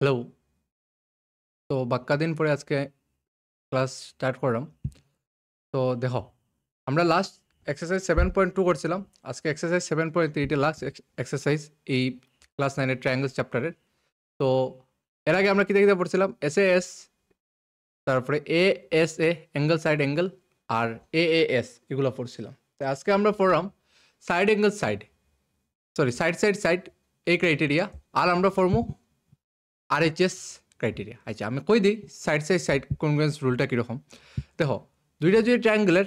Hello. তো বাক্কা দিন পরে আজকে ক্লাস স্টার্ট করলাম। তো দেখো, আমরা লাস্ট এক্সারসাইজ 7.2 করছিলাম। আজকে এক্সারসাইজ 7.3 এটা লাস্ট এক্সারসাইজ এই ক্লাস 9-এর ট্রায়াঙ্গেলস চ্যাপ্টারের। তো এর আগে আমরা কিতা পড়ছিলাম? এস, তারপরে S A angle, side angle, আর এস এগুলো পড়ছিলাম। তো আজকে আমরা পড়লাম সাইড অ্যাঙ্গেল, সাইড সাইড এই ক্রাইটেরিয়া, আর আমরা পড়বো RHS ক্রাইটেরিয়া। আচ্ছা, আমি কই দিই সাইড কনগ্রুয়েন্স রুলটা কীরকম। দেখো, দুইটা যদি ট্রায়াঙ্গেলের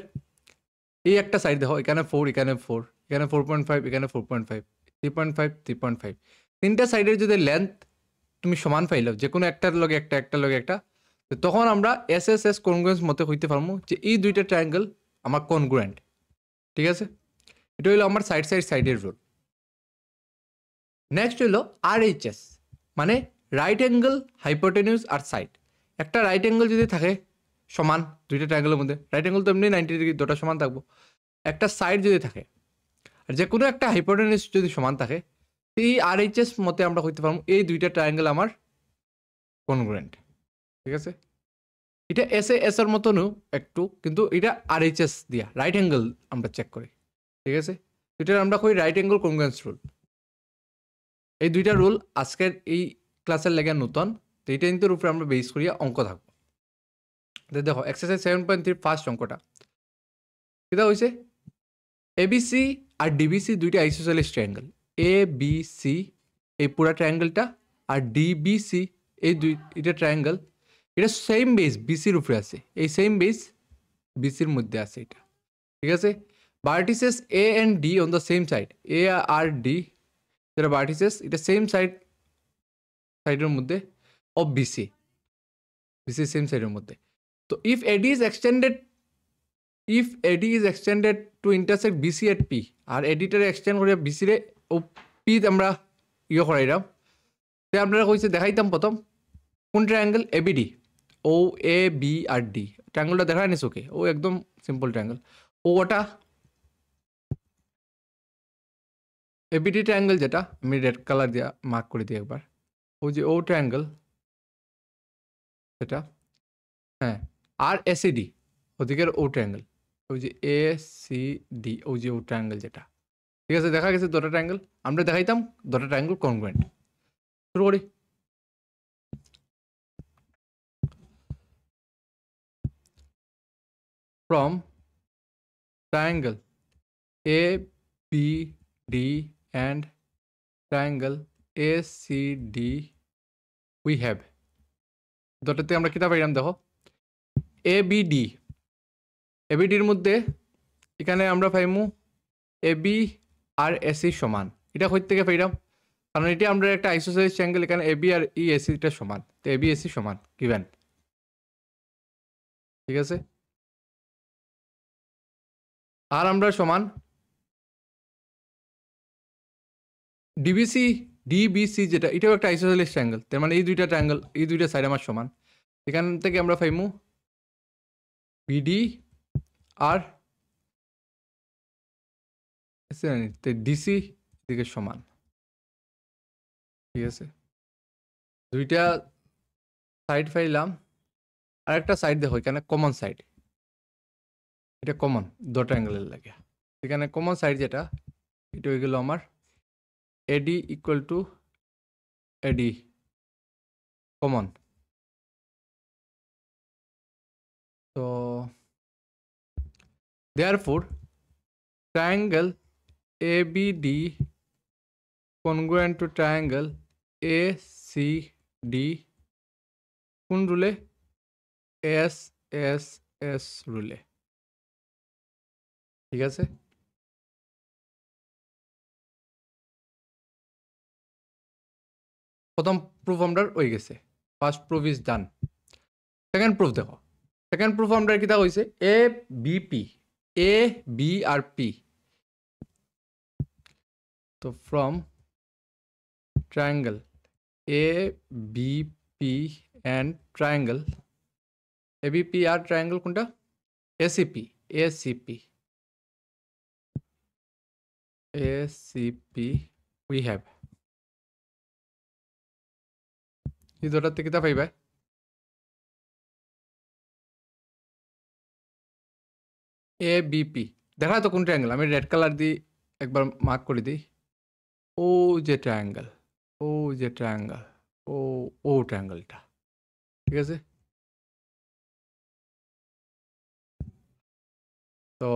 এই একটা সাইড দেখো, এখানে 4, এখানে 4, এখানে 4.5, এখানে 4.5, 3.5, 3.5, তিনটা সাইডের যদি লেন্থ তুমি সমান পাইলো, যে কোনো একটার লগে একটার লগে একটা, তো তখন আমরা এস কনগ্রুয়েন্স মতে হইতে পারবো যে এই দুইটা ট্রায়াঙ্গেল আমার কনগ্রুয়েন্ট। ঠিক আছে, এটা হইলো আমার সাইডের রুল। নেক্সট হইলো RHS, মানে রাইট অ্যাঙ্গেল, হাইপোটেনিউস আর সাইড। একটা রাইট অ্যাঙ্গেল যদি থাকে সমান দুইটা ট্রায়াঙ্গেলের মধ্যে, রাইট অ্যাঙ্গেল তো এমনি 90 ডিগ্রি, দুটো সমান থাকবো। একটা সাইড যদি থাকে আর যে কোনো একটা হাইপোটেনিউস যদি সমান থাকে, এই RHS মতে আমরা হইতে পারবো এই দুইটা ট্রায়াঙ্গেল আমার কনগ্রুয়েন্ট। ঠিক আছে, এটা এর মতনও একটু, কিন্তু এটা RHS দিয়া রাইট অ্যাঙ্গেল আমরা চেক করি। ঠিক আছে, এটা আমরা কই রাইট অ্যাঙ্গেল কনগ্রুয়েন্স রুল। এই দুইটা রুল আজকের এই ক্লাসের লেগে নতুন, তো এইটা কিন্তু উপরে আমরা বেস করিয়া অঙ্ক থাকবো। দেখো এক্সারসাইজ 7.3 ফার্স্ট অঙ্কটা এটা হয়েছে ABC আর DBC দুইটা আইসোসেলিস ট্রায়াঙ্গেল। ABC এই পুরা ট্রায়াঙ্গেলটা, আর DBC এই দুইটা ট্রায়াঙ্গেল, এটা সেম বেস BCর উপরে আছে, এই সেম বেস BCর মধ্যে আছে এটা। ঠিক আছে, vertices A and D on the same side, A আর D যেটা ভার্টিসেস, এটা সেম সাইডের মধ্যে অফ BC সেম সাইডের মধ্যে। তো if AD is extended to intersect BC at P, আর এডিটারে এক্সটেন্ড করিয়া BC রে ও P আমরা করাইলাম, তো আপনারা কইছে দেখাইতাম প্রথম কোন ট্রায়াঙ্গেল ABD, ও AB আর D ট্রায়াঙ্গেলটা দেখা নিস। ওকে, ও একদম সিম্পল ট্রায়াঙ্গেল। ওটা ABD ট্রায়াঙ্গেল, যেটা আমি রেড কালার দিয়া মার্ক করে দিই একবার, ওই যে ও ট্রায়াঙ্গেল সেটা, হ্যাঁ। আর ACD ওদিকের ও ট্রায়াঙ্গেল, ওই যে ACD, ওই যে ও ট্রায়াঙ্গেল যেটা। ঠিক আছে, দেখা গেছে দুটো ট্রায়াঙ্গেল, আমরা দেখাইতাম দুটো ট্রায়াঙ্গেল কনগ্রুয়েন্ট। শুরু করি। From triangle ABD and triangle ACD we have, দুটোতে আমরা কিতা পাইলাম দেখো, ABDর মধ্যে এখানে আমরা পাইমু AB আর AC সমান। এটা কই থেকে পাইলাম? কারণ এটা আমরা একটা আইসোসেলিস ট্রায়াঙ্গেল, এখানে AB আর EAC এটা সমান, তো AB AC সমান গিভেন। ঠিক আছে, আর আমরা সমান DBC যেটা, এটাও একটা আইসোসেলিস ট্রায়াঙ্গেল, তার মানে এই দুইটা ট্রায়াঙ্গেল, এই দুইটা সাইড আমার সমান। এখান থেকে আমরা পাইমু BD আর DC দিকে সমান। ঠিক আছে, দুইটা সাইড পাইলাম, আর একটা সাইড দেখো এখানে কমন সাইড, এটা কমন দুটো অ্যাঙ্গেলের লাগে। এখানে কমন সাইড যেটা, এটা হয়ে গেল আমার AD equal to AD common. তো therefore triangle ABD congruent to triangle ACD কোন রুলে? SSS রুলে। ঠিক আছে, প্রথম প্রুফ আমরা হয়ে গেছে, first proof is done. Second proof দেখো, সেকেন্ড প্রুফ আমরা কিতা হয়েছে A B আর P। তো from triangle ABP and triangle ABP আর ট্রায়াঙ্গেল কোনটা? ACP ACP we have এই দুটার থেকে তা পাইবা ABP দেখা তো কোন ট্রায়াঙ্গেল আমি রেড কালার দিয়ে একবার মার্ক করে দিই ও যে ট্রায়াঙ্গেল ও যে ট্রায়াঙ্গেল ও ও ট্রায়াঙ্গেলটা ঠিক আছে তো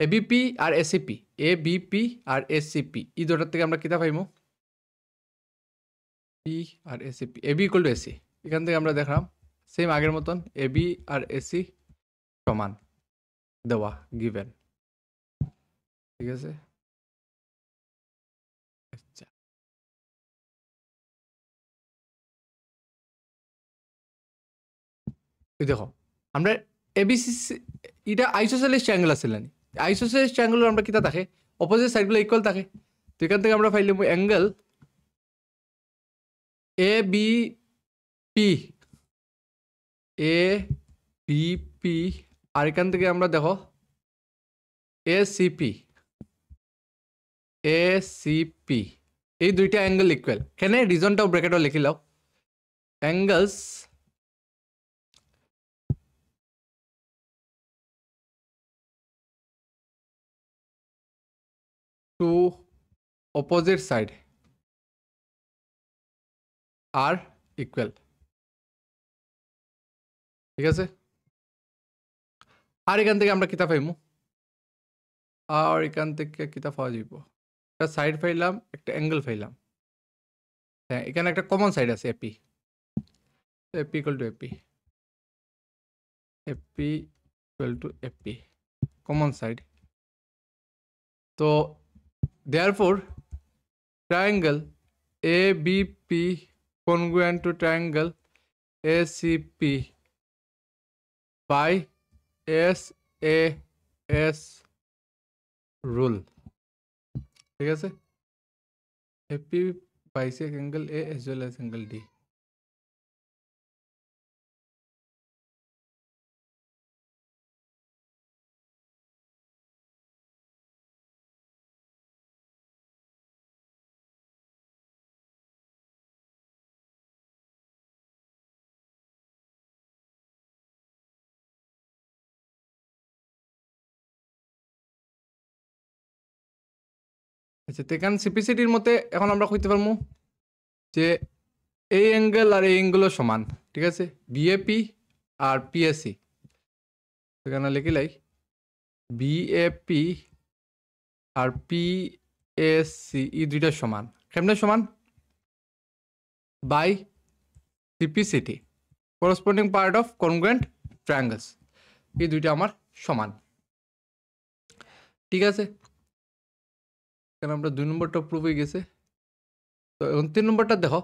ABP আর ACP ABP আর ACP এই দুটার থেকে আমরা কিতা পাইমু পি আর ACP AB equal to AC এখান থেকে আমরা দেখলাম সেম আগের মতন AB আর AC সমান দেওয়া গিভেন ঠিক আছে আচ্ছা এই দেখো আমরা এবিসি এটা আইসোসেলিস ট্রায়াঙ্গেল আছিল না আইসোসেলিস ট্রায়াঙ্গেল আমরা কিতা থাকে অপোজিট সাইডগুলো ইকুয়াল থাকে তো এখান থেকে আমরা পাইলাম অ্যাঙ্গেল ABP ABP আর এখান থেকে আমরা দেখো ACP ACP এই দুইটা অ্যাঙ্গেল ইকুয়াল কেন রিজনটাও ব্র্যাকেটও লিখি লাও angles to opposite side are equal ঠিক আছে আর এখান থেকে আমরা কিতা পাইমু আর এখান থেকে কিতা পাওয়া যাইব একটা সাইড পাইলাম একটা অ্যাঙ্গেল পাইলাম হ্যাঁ এখানে একটা কমন সাইড আছে AP AP equal to AP AP equal to AP common side তো therefore triangle ABP congruent to triangle ACP by SAS rule ঠিক আছে AP bisect angle A as well as angle D আচ্ছা তো এখানে সিপিসিটির মতে এখন আমরা কইতে পারবো যে এই অ্যাঙ্গেল আর এই অ্যাঙ্গেলও সমান ঠিক আছে বিএপি আর পিএসসি এখানে লিখিলাই বিএপি আর পিএসসি এই দুইটা সমান কেমনে সমান by CPCT corresponding part of congruent triangles এই দুইটা আমার সমান ঠিক আছে এখানে আমরা 2 নম্বরটা প্রুভ হয়ে গেছে তো এখন 3 নম্বরটা দেখো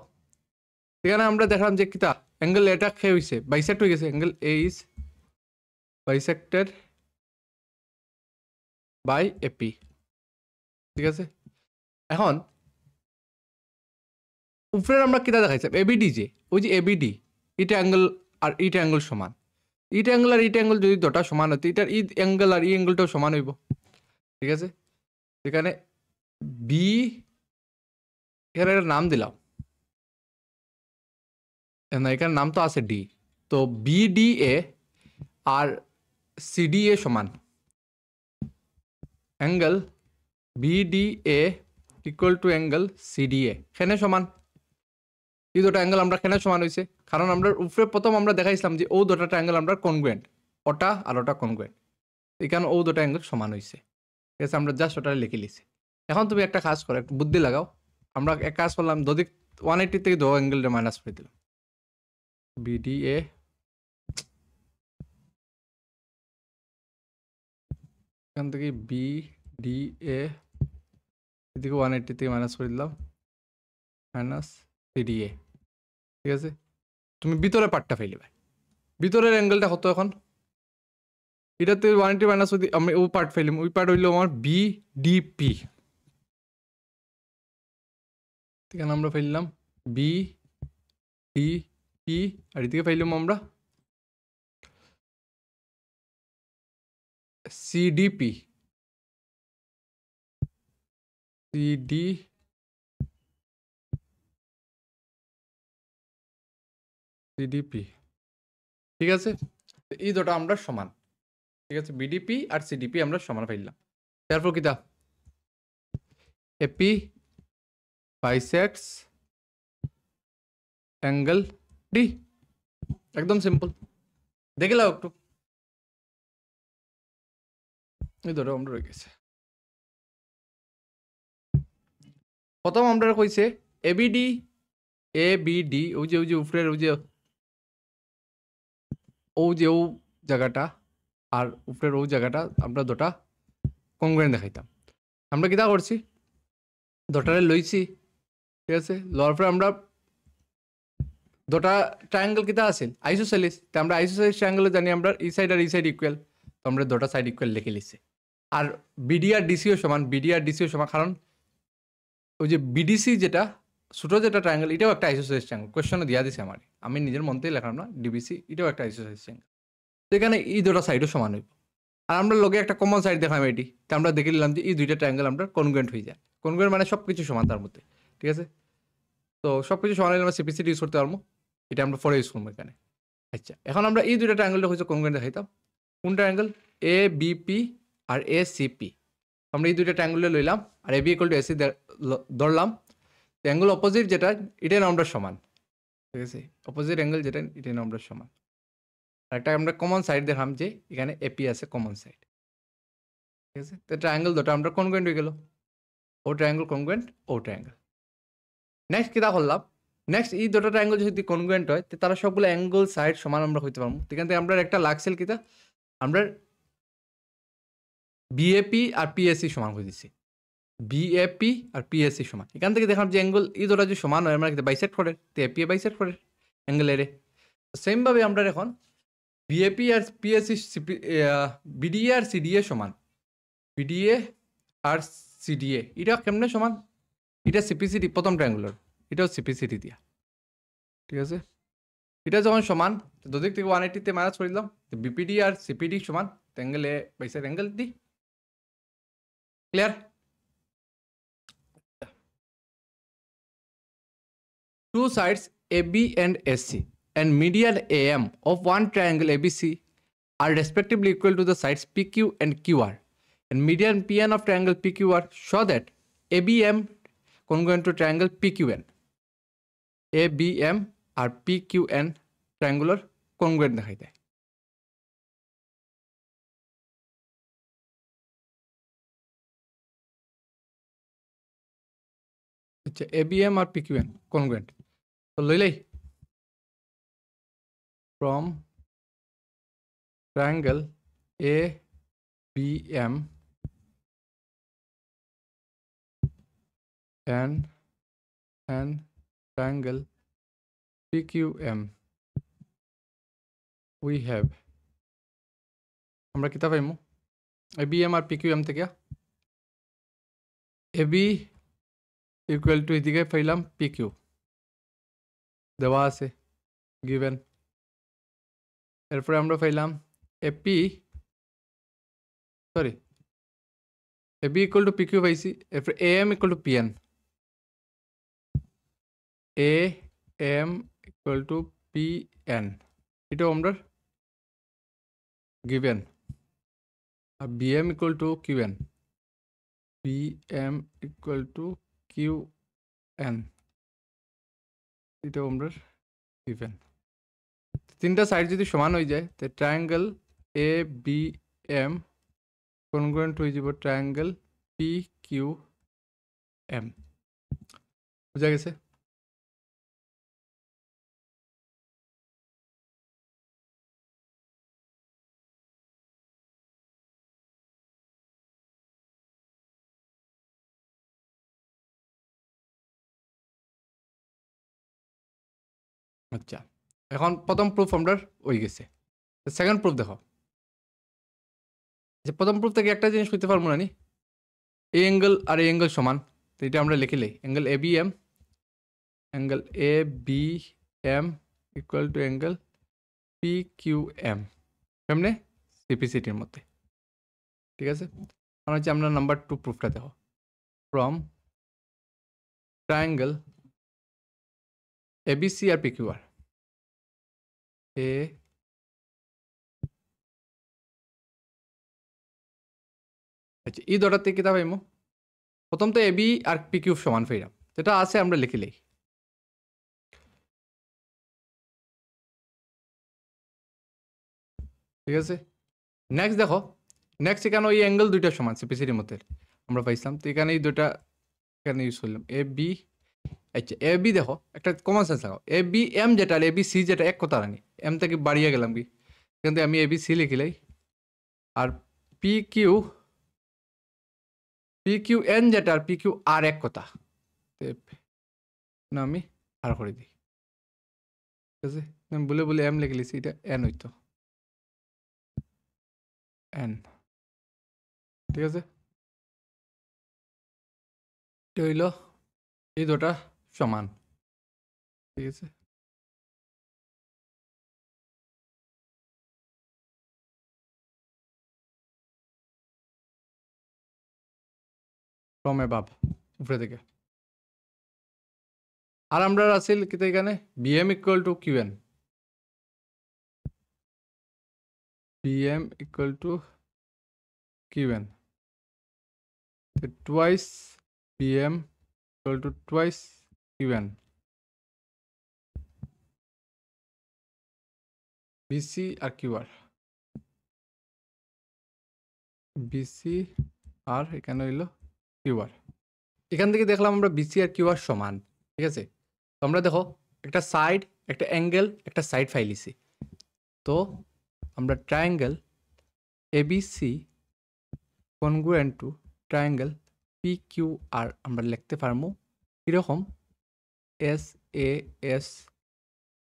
এখানে আমরা দেখলাম যে কিতা অ্যাঙ্গেল এটা খেয়ে হয়েছে বাইসেক্ট হয়ে গেছে angle A is bisected by AP ঠিক আছে এখন উপরের আমরা কিতা দেখাইছি এবিডি যে ওই যে এবিডি এটা অ্যাঙ্গেল আর এইটা অ্যাঙ্গেল সমান এইটা অ্যাঙ্গেল আর এইটা অ্যাঙ্গেল যদি দুটা সমান হতো এটার ই অ্যাঙ্গেল আর ই অ্যাঙ্গেলটাও সমান হইব ঠিক আছে এখানে বি এখানে একটা নাম দিলাম না এখানে নাম তো আছে ডি তো বিডিএ আর সিডিএ সমান angle BDA equal to angle CDA কেন সমান এই দুটো অ্যাঙ্গেল আমরা কেন সমান হয়েছে কারণ আমরা উপরে প্রথম আমরা দেখাইছিলাম যে ও দুটা অ্যাঙ্গেল আমরা কনগ্রুয়েন্ট ওটা আর ওটা কনগ্রুয়েন্ট এখানে ও দুটো অ্যাঙ্গেল সমান হয়েছে ঠিক আছে আমরা জাস্ট ওটা লিখে লিছি এখন তুমি একটা কাজ করো একটু বুদ্ধি লাগাও আমরা এক কাজ করলাম যদি 180 থেকে 2 অ্যাঙ্গেলটা মাইনাস করে দিলাম বিডিএ এখান থেকে বিডিএ এদিকে 180 থেকে মাইনাস করে দিলাম মাইনাস সিডিএ ঠিক আছে তুমি ভিতরে পার্টটা ফেলে ভাই ভিতরের অ্যাঙ্গেলটা কত এখন এটাতে 180 মাইনাস যদি আমি ও পার্ট ফেলিম ওই পার্ট হইলো আমার বিডিপি এখানে আমরা ফেললাম বিডিপি আর এদিকে ফেললাম আমরা সিডিপি সিডি সিডিপি, ঠিক আছে? এই দুটো আমরা সমান, ঠিক আছে? বিডিপি আর সিডিপি আমরা সমান পাইলাম। তারপর কিতা এপি বাইসেক্টস অ্যাঙ্গেল ডি, একদম সিম্পল। দেখে লাও একটু, এই দুটো আমরা রয়ে গেছে। প্রথম আমরা কইছে এবিডি, এবিডি ওই যে উপরের ওই যে ও জায়গাটা আর উপরের ও জায়গাটা আমরা দুটা কংগ্রেন্ট দেখাইতাম। আমরা কিতা করছি, দুটারে লইছি, ঠিক আছে? লওয়ার পরে আমরা দুটা ট্রায়াঙ্গেল কিতা আছে আইসোসেলিস, তো আমরা আইসোসেলিস ট্রায়াঙ্গেলে জানি আমরা এই সাইড আর এই সাইড ইকুয়াল, তো আমরা দুটা সাইড ইকুয়াল লিখে লিছি। আর বিডি আর ডিসিও সমান, বিডি আর ডিসিও সমান, কারণ ওই যে বিডিসি যেটা ছোটো যেটা ট্রায়াঙ্গেল, এটাও একটা আইসোসেলিস ট্রায়াঙ্গেল, কোয়েশ্চনে দিয়া দিছে আমার, আমি নিজের মনতেই লেখাম না, ডিবিসি এটাও একটা আইসোসেলিস ট্রায়াঙ্গেল। তো এখানে এই দুটা সাইডও সমান হইব। আর আমরা লগে একটা কমন সাইড দেখাম এটি, তো আমরা দেখে নিলাম যে এই দুইটা ট্রায়াঙ্গেল আমরা কনগ্রেন্ট হয়ে যায়। কনগ্রেন্ট মানে সব কিছু সমান তার মধ্যে, ঠিক আছে? তো সব কিছু সমান হলে আমরা সিপিসিটি ইউজ করতে পারবো, এটা আমরা পরে ইউজ করবো এখানে। আচ্ছা, এখন আমরা এই দুইটা ট্রায়াঙ্গেলটা হচ্ছে কনগ্রেন্ট দেখাইতাম। কোন ট্রায়াঙ্গেল? এ বিপি আর এ সিপি, আমরা এই দুইটা ট্রায়াঙ্গেল লইলাম, আর A B equal to AC ধরলাম। অ্যাঙ্গেল অপোজিট যেটা, এটা আমরা সমান, ঠিক আছে? অপোজিট অ্যাঙ্গেল যেটা, এটা আমরা সমান। আর একটা আমরা কমন সাইড দেখাম যে এখানে এপি আছে কমন সাইড, ঠিক আছে? তো ট্রায়াঙ্গেল দুটো আমরা কনগ্রেন্ট হয়ে গেল, ও ট্রায়াঙ্গেল কনগ্রেন্ট, ও ট্রায়াঙ্গেল। নেক্সট কিতা করলাম, নেক্সট এই দুটো ট্রায়াঙ্গেল যদি কনগ্রেন্ট হয়, তো তারা সবগুলো অ্যাঙ্গেল সাইড সমান আমরা হইতে পারবো। এখান থেকে আমরা একটা লাগছিল কিতা, আমরা বিএপি আর পিএসসি সমান হয়ে দিচ্ছি, বিএপি আর পিএসসি সমান। এখান থেকে দেখলাম যে অ্যাঙ্গেল এই দুটো যদি সমান হয়, আমরা কিন্তু বাইসেট করে, তো এপি বাইসেট করে অ্যাঙ্গেল এর। সেমভাবে আমরা এখন বিএপি আর পিএসসি, বিডিএ আর সিডিএ সমান, বিডিএ আর সিডিএ এটা কেমনে সমান, এটা সিপিসিটি প্রথম ট্রায়াঙ্গুলার, এটাও সিপিসিটি দিয়া, ঠিক আছে? এটা যখন সমান, দুদিক থেকে 180 মাইনাস করে দিলাম, বিপিডি আর সিপিডি সমান, angle A bisect angle D. Clear? Two sides AB and SC and median AM of one triangle ABC are respectively equal to the sides PQ and QR, and median PN of triangle PQR show that ABM congruent to triangle PQN. ABM আর PQN triangular congruent দেখাই দেয়। আচ্ছা, ABM আর PQN congruent, তো লইলেই from triangle ABM and triangle PQM we have, আমরা কিতা পাইমু ABM আর PQM থেকে AB ইকুয়াল টু এদিকে পাইলাম PQ দেওয়া আছে গিভেন, এরপরে আমরা পাইলাম AP, sorry AB equal to PQ পাইছি, এরপরে AM equal to PN, AM equal to PN এটাও আমরা গিভেন, আর BM equal to QN, BM equal to QN এটাও আমরা গিভেন। তিনটা সাইড যদি সমান হয়ে যায়, তো ট্রায়াঙ্গেল ABM কনগ্রুয়েন্ট হয়ে যাব ট্রায়াঙ্গেল PQM। বুঝা গেছে? আচ্ছা, এখন প্রথম প্রুফ আমরা হয়ে গেছে। সেকেন্ড প্রুফ দেখো, যে প্রথম প্রুফ থেকে একটা জিনিস করতে পারবো না নি, এই অ্যাঙ্গেল আর এই অ্যাঙ্গেল সমান, তো এটা আমরা লিখে লই angle ABM, angle ABM equal to angle PQM, কেমনে? সিপিসিটির মধ্যে, ঠিক আছে? আমরা হচ্ছে আমরা নাম্বার 2 প্রুফটা দেখো, ফ্রম ট্রায়াঙ্গেল এবিসি আর পিকিউআর এ আচ্ছা এই দুটাতে কিতা পাইমু প্রথম তো এবি আর পিকিউ সমান পাইলাম যেটা আছে আমরা লিখিলেই ঠিক আছে নেক্সট দেখো নেক্সট এখানে ওই অ্যাঙ্গেল দুইটা সমান সিপিসির মধ্যে আমরা পাইছিলাম তো এখানে এই দুইটা এখানে ইউজ করলাম এ বি আচ্ছা এ বি দেখো একটা কমন সেন্স লাগাও এ বি এম যেটা আর এ বি সি যেটা এক কথা রানি এম থেকে বাড়িয়ে গেলাম কি এখান থেকে আমি A B C লিখিলাই R P Q N যেটা আর পি কিউ আর এক কথা না আমি আর করে দিই ঠিক আছে আমি বলে বলে এম লিখে লিছি এটা এন হইতো এন ঠিক আছে এটা হইল এই দুটা সমান ঠিক আছে ফ্রম অ্যাবাভ উপরে থেকে আর আমরা আছিল কিন্তু এখানে BM equal to QN BM equal to QN twice BM equal to twice QN BC আর কিউআর বিসি আর এখানে হইল কিউআর এখান থেকে দেখলাম আমরা বিসি আর কিউআর সমান ঠিক আছে তো আমরা দেখো একটা সাইড একটা অ্যাঙ্গেল একটা সাইড ফাইলিছি তো আমরা triangle ABC congruent to triangle P Q R আমরা লিখতে পারবো এরকম এস এ এস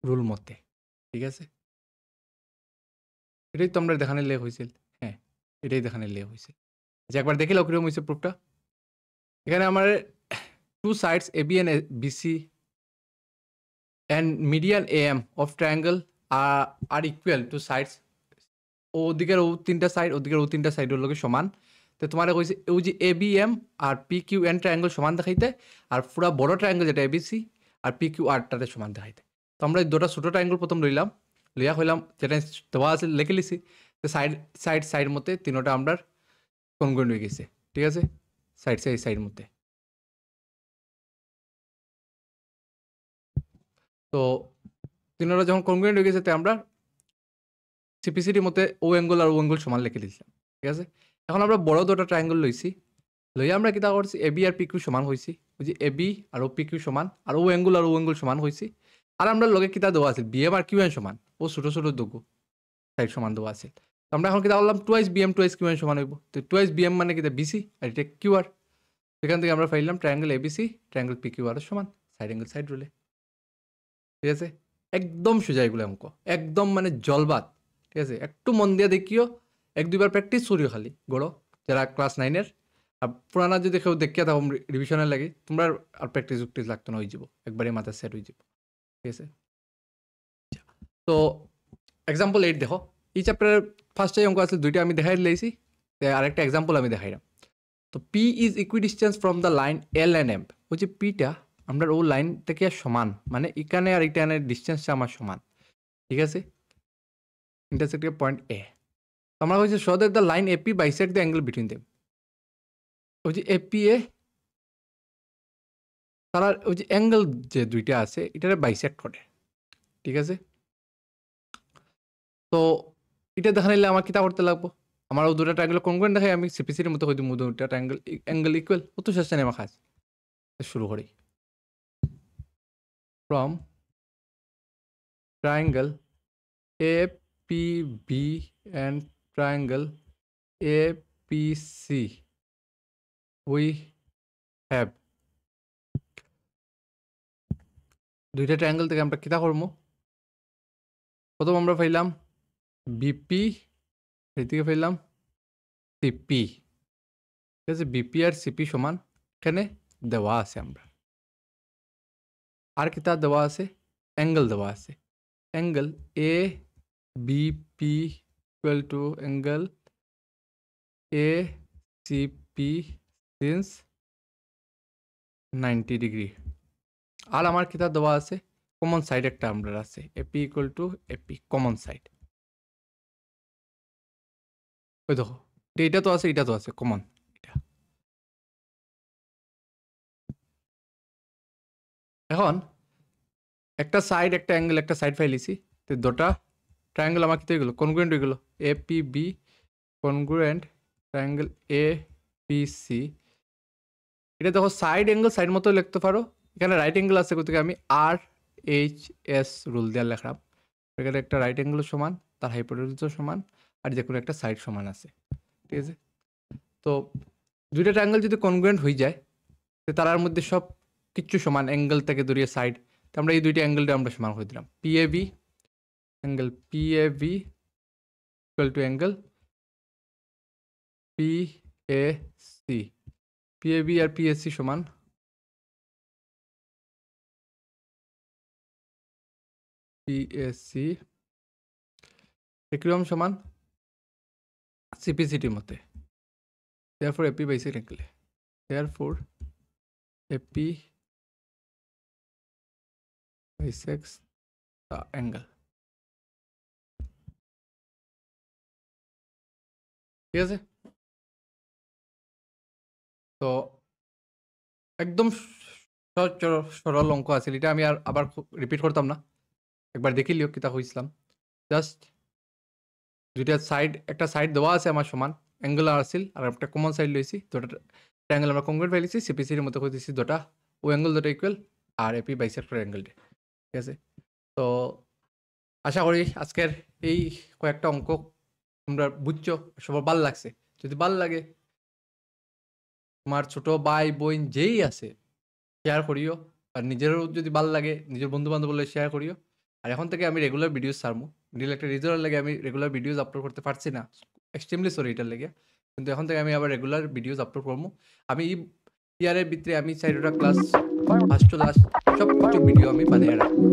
রুল মতে ঠিক আছে এটাই তো আমরা দেখানে লেখ হয়েছিল হ্যাঁ এটাই দেখানে লেখ হয়েছিল যে একবার দেখিলাম কিরকম হয়েছে প্রুফটা এখানে আমার two sides A B and BC and median AM of triangle are equal to sides ওদিকের ও তিনটা সাইড ওদিকের ও তিনটা সাইডের লগে সমান তো তোমার কইছে ওই যে এবিএম আর পিকিউএন ট্রায়াঙ্গেল সমান দেখাইতে আর পুরা বড় ট্রায়াঙ্গেল যেটা এবিসি আর পিকিউআরটাতে সমান দেখাইতে তো আমরা এই দুটো ছোটো ট্রায়াঙ্গেল প্রথম লইলাম লইয়া হইলাম যেটা দেওয়া আছে লিখে লিছি তো সাইড মতে তিনোটা আমরা কনগ্রুয়েন্ট হয়ে গেছে ঠিক আছে সাইড মতে তো তিনোটা যখন কনগ্রুয়েন্ট হয়ে গেছে তো আমরা সিপিসিটির মধ্যে ও অ্যাঙ্গল আর ও অ্যাঙ্গল সমান লিখে দিয়েছিলাম ঠিক আছে এখন আমরা বড় দুটো ট্রায়াঙ্গেল লইছি লইয়া আমরা কিতা করছি এবি আর পিকিউ সমান হয়েছি ওই যে এবি আর ও পিকিউ সমান আর ও অ্যাঙ্গল সমান হয়েছি আর আমরা লগে কিতা দেওয়া আছে বিএম আর কিউএন সমান ও ছোটো ছোটো দুগু সাইড সমান দেওয়া আছে তো আমরা এখন কিতা বললাম টুয়াইস বিএম টুয়াইস কিউএন সমান হইব তো টুয়াইস বিএম মানে কিতা বিসি আর এটা কিউআর সেখান থেকে আমরা পাইলাম ট্রায়াঙ্গেল এবিসি ট্রায়াঙ্গেল পিকিউআর সমান সাইড অ্যাঙ্গেল সাইড রুলে ঠিক আছে একদম সোজা এগুলো অঙ্ক একদম মানে জলবাদ ঠিক আছে একটু মন দিয়ে দেখিও এক দুইবার প্র্যাকটিস করিও খালি গড়ো যারা ক্লাস 9-এর আর পুরানা যদি কেউ দেখিয়া থাকো রিভিশনের লাগে তোমরা আর প্র্যাকটিস লাগতো না হয়ে যাব একবারে মাথা সেট হয়ে যাব ঠিক আছে তো এক্সাম্পল 8 দেখো এই চ্যাপ্টারের ফার্স্টে অঙ্ক আছে দুইটা আমি দেখাই দিয়েছি আরেকটা এক্সাম্পল আমি দেখাইলাম তো P is equidistance from the line L and M ওই যে পিটা আমরা ও লাইন থেকে সমান মানে এখানে আর এখানের ডিস্টেন্সটা আমার সমান ঠিক আছে ইন্টারসেক্টিভ পয়েন্ট এ আমরা হচ্ছে show that the line AP bisect the angle between them ওই যে এপি এ তারা ওই যে অ্যাঙ্গেল যে দুইটা আছে এটারে বাইসেক্ট করে ঠিক আছে তো এটা দেখানিলে আমার কিতা করতে লাগবো আমার ও দুটা ট্রায়াঙ্গেল কোন দেখাই আমি সিপিসির মতো হয়তো দুটা অ্যাঙ্গেল ইকুয়াল অত শেষ নেই আমার খাস শুরু করি from triangle APB and triangle APC we have দুইটা ট্রায়াঙ্গেল থেকে আমরা কিতা করবো প্রথম আমরা পাইলাম বিপি এদিকে পাইলাম সিপি ঠিক আছে বিপি আর সিপি সমান এখানে দেওয়া আছে আমরা আর কিতা দেওয়া আছে অ্যাঙ্গেল দেওয়া আছে angle A BP equal to angle A CP since 90 degree আর আমার কিতা দেওয়া আছে কমন সাইড একটা আমরা আছে AP equal to AP common side ওই দেখো এটা তো আছে এটা তো আছে কমন এটা এখন একটা সাইড একটা অ্যাঙ্গেল একটা সাইড ফাইলিছি তো দুটা ট্রায়াঙ্গেল আমার কিতে গেলো কনগ্রুয়েন্ট হয়ে গেলো AP B congruent triangle A P C এটা দেখো সাইড অ্যাঙ্গেল সাইড মতো লিখতে পারো এখানে রাইট অ্যাঙ্গেল আছে কোথায় আমি আর এইচ এস রুল দিয়ে লেখলাম এখানে একটা রাইট অ্যাঙ্গেল সমান তার হাইপোটেনিউসও সমান আর যে কোনো একটা সাইড সমান আছে ঠিক আছে তো দুইটা ট্রায়াঙ্গেল যদি কনগ্রুয়েন্ট হয়ে যায় তো তার মধ্যে সব কিচ্ছু সমান অ্যাঙ্গেল থেকে দূরিয়ে সাইড তো আমরা এই দুইটা অ্যাঙ্গেলটা আমরা সমান করে দিলাম PAB angle PAB equal to angle PAC PAB আর পিএসসি সমান পিএসসি একরকম সমান সিপিসিটির মতে therefore AP basic angle therefore AP bisects the angle ঠিক আছে তো একদম সরল অঙ্ক আছে এটা আমি আর আবার রিপিট করতাম না একবার দেখিলিও কিতা হইছিলাম জাস্ট দুইটা সাইড একটা সাইড দেওয়া আছে আমার সমান অ্যাঙ্গুলার আছিল আর একটা কমন সাইড লইছি দুটা ট্রায়াঙ্গেল আমরা কনগ্রুয়েন্ট পাইছি সিপিসির মতো করে দিছি দুটা ও অ্যাঙ্গেল দুটো ইকুয়াল আর এপি বাইসেক্টর অ্যাঙ্গেলটা ঠিক আছে তো আশা করি আজকের এই কয়েকটা অঙ্ক তোমরা বুঝছো সবার ভাল লাগছে যদি ভাল লাগে তোমার ছোট ভাই বোন যেই আছে শেয়ার করিও আর নিজেরও যদি ভাল লাগে নিজের বন্ধু বান্ধব বলে শেয়ার করিও আর এখন থেকে আমি রেগুলার ভিডিওস ছাড়বো ডিল একটা রিজনের লাগে আমি রেগুলার ভিডিওস আপলোড করতে পারছি না এক্সট্রিমলি সরি এটার লেগে কিন্তু এখন থেকে আমি আবার রেগুলার ভিডিওস আপলোড করবো আমি এই ইয়ারের ভিতরে আমি চাইটা ক্লাস ফার্স্ট টু লাস্ট সব কিছু ভিডিও আমি বানিয়ে রাখবো